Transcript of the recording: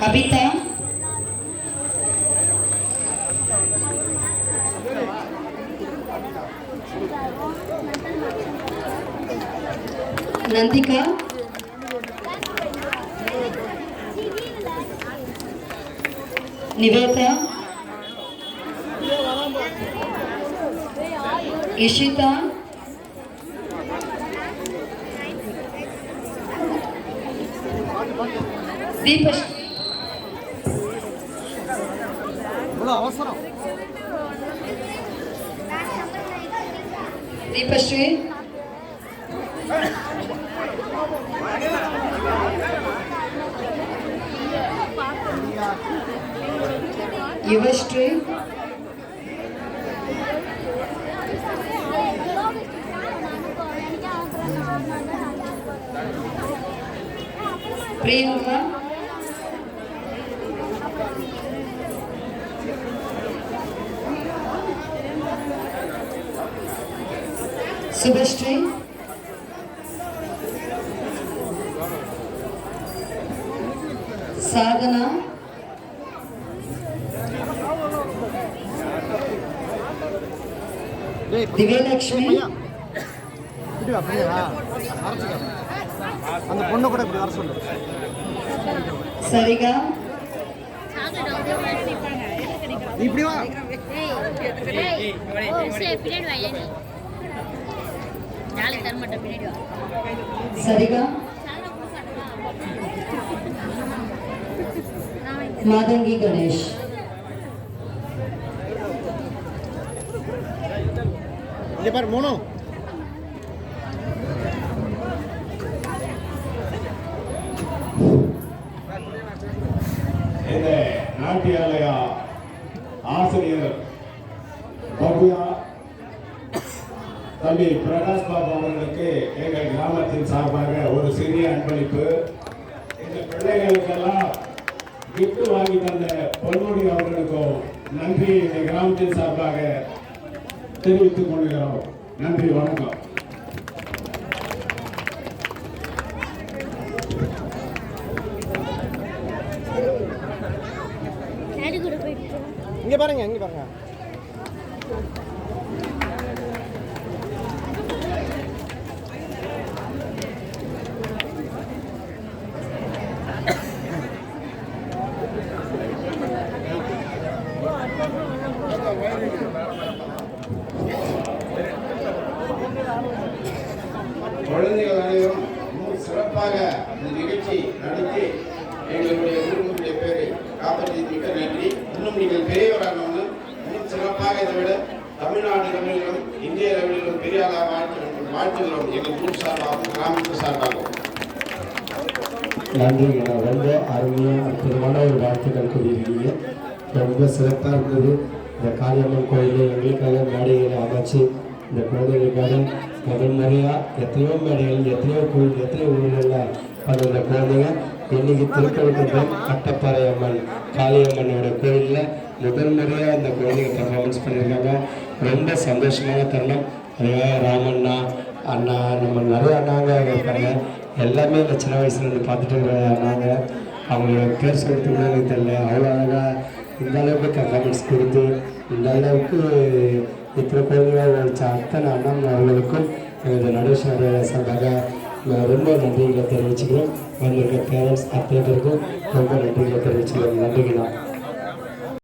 அபிதா, நந்திகா, நிவேதா, இஷிதா, தீபஷ், தீபஸ்ரீ, யுவஸ்ரீ, பிரியங்கா, சுபஸ்ரீ, சாதனா, திவ்யலட்சுமி, அந்த பொண்ணு கூட இப்படி வர சொல்லு. சரிகா, இப்படி வா. சரிகா, மாதங்கி கணேஷ், இங்க பாரு மோனோ. இந்த நாட்டியாலய ஆசிரியர் பவ்யா தம்பி பிரகாஷ் பாபு அவர்களுக்கு எங்கள் கிராமத்தின் சார்பாக ஒரு சிறிய அன்பளிப்பு. எங்கள் பிள்ளைகளுக்கெல்லாம் கிஃப்ட் வாங்கி தந்த பொன்முடி அவர்களுக்கும் நன்றி எங்கள் கிராமத்தின் சார்பாக தெரிவித்துக் கொள்கிறோம். நன்றி, வணக்கம். இங்க பாருங்க, இங்க பாருங்க. குழந்தைகள் அனைவரும் சிறப்பாக இந்த நிகழ்ச்சி நடத்தி எங்களுடைய குடும்பத்துடைய பேரை காப்பாற்றி மிக்க நன்றி. இன்னும் நீங்கள் பெரியவராகணும், இன்னும் சிறப்பாக இதை விட தமிழ்நாடு லெவலிலும் இந்திய லெவலிலும் பெரிய ஆளாக வாழ்த்துகிறோம். எங்கள் ஊர் சார்பாகவும் கிராமத்து சார்பாகவும் நன்றி. ரொம்ப அருமையாக அற்புதமான ஒரு வாழ்த்துக்கள் கூறியிருக்கீங்க. ரொம்ப சிறப்பாக இருந்தது. இந்த காளியம்மன் கோயிலில் எங்களுக்காக மேடைகளை அமைச்சு இந்த குழந்தைகளுக்காக முதல் முறையாக எத்தனையோ மேடைகள், எத்தனையோ கோயில், எத்தனையோ ஊர்களில் பண்ணுற குழந்தைங்க இன்னைக்கு திருக்கழுக்குன்றம் கட்டப்பாறை அம்மன் காளியம்மனோட கோயிலில் முதல் முறையாக இந்த குழந்தைங்க பர்ஃபார்மன்ஸ் பண்ணியிருக்காங்க. ரொம்ப சந்தோஷமான தருணம். அதுக்காக ராமண்ணா, அண்ணா, நம்ம நிறைய அண்ணாங்க இருக்காங்க. எல்லாமே இந்த சின்ன வயசுலேருந்து பார்த்துட்டு இருக்கிற அண்ணாங்க. அவங்களோட பேர் சொல்லிட்டு கூட எனக்கு தெரியல. அவ்வளோ அழகாக இந்த அளவுக்கு பர்ஃபார்மன்ஸ் கொடுத்து இந்த அளவுக்கு இத்தனை குழந்தைகள் வச்ச அத்தனை அண்ணன் அவர்களுக்கும் இந்த நடுவர் சார்பாக ரொம்ப நன்றிகளை தெரிவிச்சுக்கிறோம். வந்திருக்க பேரண்ட்ஸ் அத்தனை பேருக்கும் ரொம்ப நன்றிகளை தெரிவிச்சுக்கிறோம். நன்றிங்கண்ணா.